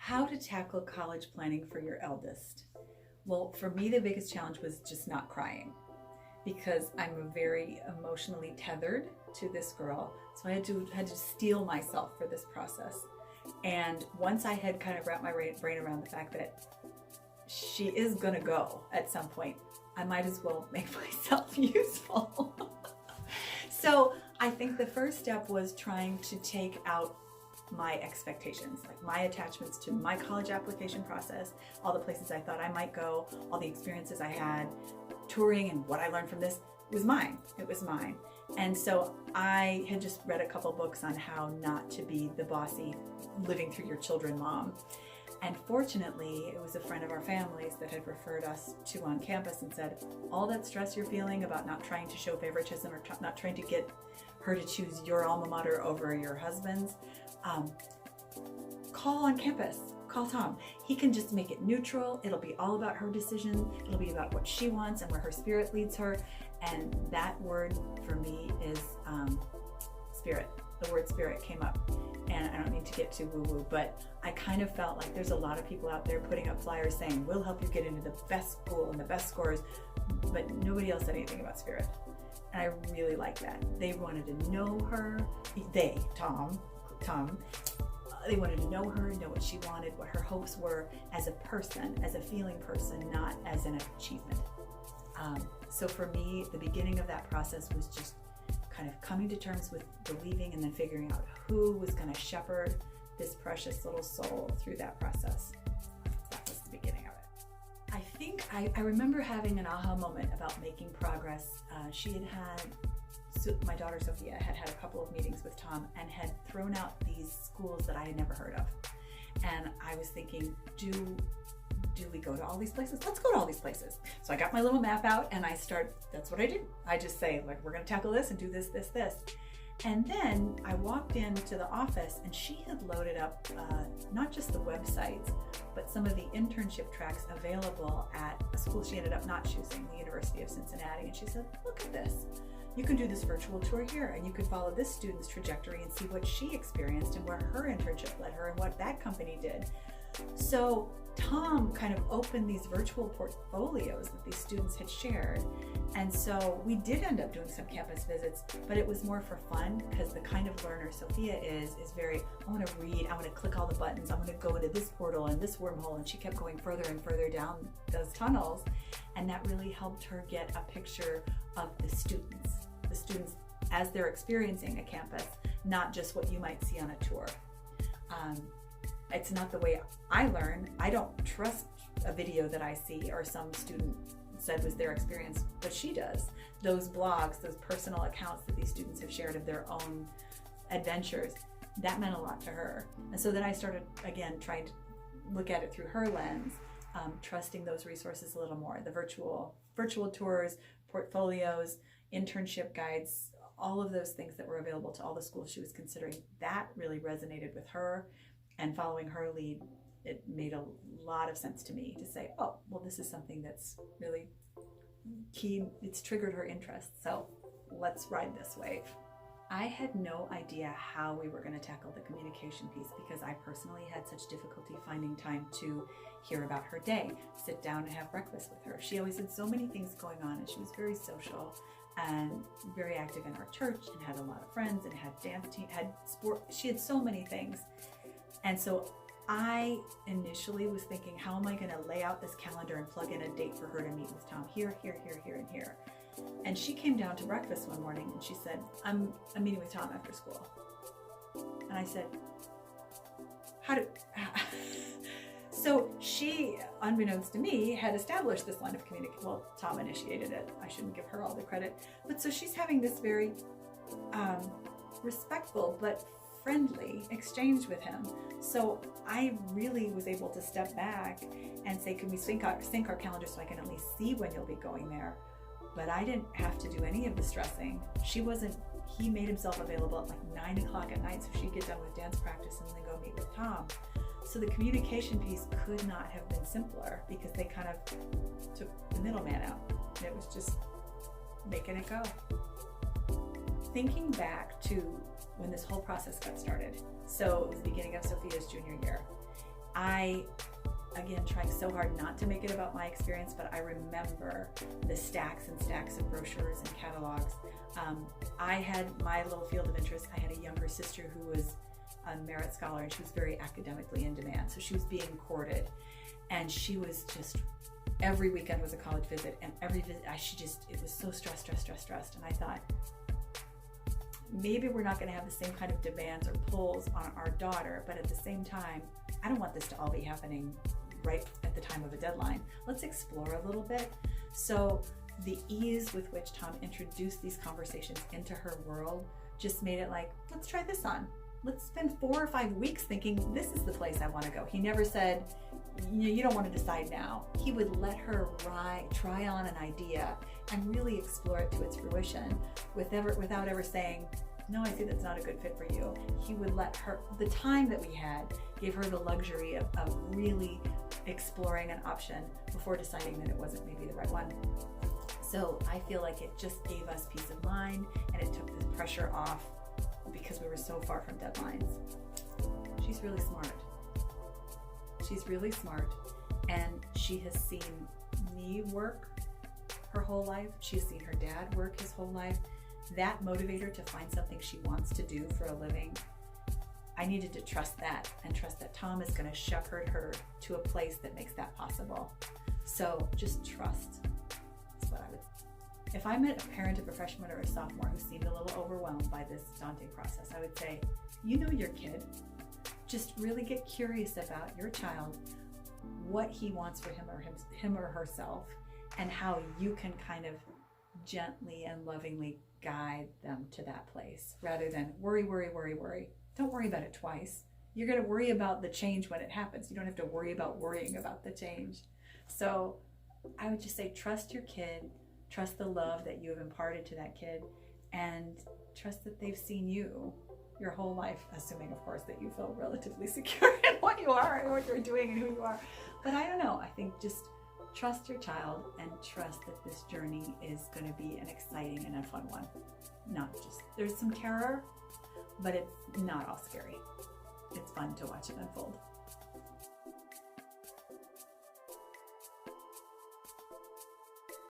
How to tackle college planning for your eldest? Well, for me, the biggest challenge was just not crying because I'm very emotionally tethered to this girl. So I had to steel myself for this process. And once I had kind of wrapped my brain around the fact that she is gonna go at some point, I might as well make myself useful. So I think the first step was trying to take out my expectations, like my attachments to my college application process, all the places I thought I might go, all the experiences I had, touring and what I learned from this. It was mine. It was mine. And so I had just read a couple books on how not to be the bossy, living through your children mom. And fortunately, it was a friend of our family's that had referred us to OnCampus and said, all that stress you're feeling about not trying to show favoritism or not trying to get her to choose your alma mater over your husband's, call OnCampus, call Tom. He can just make it neutral. It'll be all about her decision. It'll be about what she wants and where her spirit leads her. And that word for me is spirit. The word spirit came up. And I don't need to get too woo-woo, but I kind of felt like there's a lot of people out there putting up flyers saying, we'll help you get into the best school and the best scores, but nobody else said anything about spirit. And I really like that. They wanted to know her, Tom, they wanted to know her, know what she wanted, what her hopes were as a person, as a feeling person, not as an achievement. So for me, the beginning of that process was just kind of coming to terms with believing and then figuring out who was going to shepherd this precious little soul through that process. That was the beginning of it. I think I remember having an aha moment about making progress. My daughter Sophia had a couple of meetings with Tom and had thrown out these schools that I had never heard of. And I was thinking, do we go to all these places? Let's go to all these places. So I got my little map out and that's what I do. I just say, like, we're gonna tackle this and do this, this, this. And then I walked into the office and she had loaded up not just the websites, but some of the internship tracks available at a school she ended up not choosing, the University of Cincinnati. And she said, look at this. You can do this virtual tour here and you can follow this student's trajectory and see what she experienced and where her internship led her and what that company did. So Tom kind of opened these virtual portfolios that these students had shared. And so we did end up doing some campus visits, but it was more for fun because the kind of learner Sophia is very, I want to read, I want to click all the buttons, I want to go into this portal and this wormhole. And she kept going further and further down those tunnels. And that really helped her get a picture of the students as they're experiencing a campus, not just what you might see on a tour. It's not the way I learn. I don't trust a video that I see or some student said was their experience, but she does. Those blogs, those personal accounts that these students have shared of their own adventures, that meant a lot to her. And so then I started, again, trying to look at it through her lens, trusting those resources a little more. The virtual tours, portfolios, internship guides, all of those things that were available to all the schools she was considering, that really resonated with her. And following her lead, it made a lot of sense to me to say, oh, well, this is something that's really key. It's triggered her interest. So let's ride this wave. I had no idea how we were going to tackle the communication piece because I personally had such difficulty finding time to hear about her day, sit down and have breakfast with her. She always had so many things going on and she was very social and very active in our church and had a lot of friends and had dance team, had sport. She had so many things. And so I initially was thinking, how am I going to lay out this calendar and plug in a date for her to meet with Tom here, here, here, here, and here. And she came down to breakfast one morning and she said, I'm meeting with Tom after school. And I said, So she, unbeknownst to me, had established this line of communication. Well, Tom initiated it. I shouldn't give her all the credit. But so she's having this very respectful but friendly exchange with him. So I really was able to step back and say, can we sync our calendars so I can at least see when you'll be going there? But I didn't have to do any of the stressing. He made himself available at like 9 o'clock at night so she'd get done with dance practice and then go meet with Tom. So the communication piece could not have been simpler because they kind of took the middleman out. And it was just making it go. Thinking back to when this whole process got started. So it was the beginning of Sophia's junior year. I, again, trying so hard not to make it about my experience, but I remember the stacks and stacks of brochures and catalogs. I had my little field of interest. I had a younger sister who was a merit scholar, and she was very academically in demand. So she was being courted, and she was just, every weekend was a college visit, and every visit, it was so stressed. And I thought, maybe we're not going to have the same kind of demands or pulls on our daughter, but at the same time, I don't want this to all be happening right at the time of a deadline. Let's explore a little bit. So the ease with which Tom introduced these conversations into her world just made it like, let's try this on. Let's spend 4 or 5 weeks thinking this is the place I want to go. He never said, you don't want to decide now. He would let her try on an idea and really explore it to its fruition without ever saying, no, I see that's not a good fit for you. He would let her, the time that we had gave her the luxury of really exploring an option before deciding that it wasn't maybe the right one. So I feel like it just gave us peace of mind, and it took the pressure off because we were so far from deadlines. She's really smart. She's really smart, and she has seen me work her whole life. She's seen her dad work his whole life. That motivated her to find something she wants to do for a living. I needed to trust that, and trust that Tom is going to shepherd her to a place that makes that possible. So just trust. That's what I would. If I met a parent of a freshman or a sophomore who seemed a little overwhelmed by this daunting process, I would say, you know your kid. Just really get curious about your child, what he wants for him or herself, and how you can kind of gently and lovingly guide them to that place, rather than worry. Don't worry about it twice. You're going to worry about the change when it happens. You don't have to worry about worrying about the change. So I would just say, trust your kid, trust the love that you have imparted to that kid, and trust that they've seen you your whole life, assuming, of course, that you feel relatively secure in what you are and what you're doing and who you are. But I don't know. I think just trust your child and trust that this journey is going to be an exciting and a fun one. There's some terror, but it's not all scary. It's fun to watch it unfold.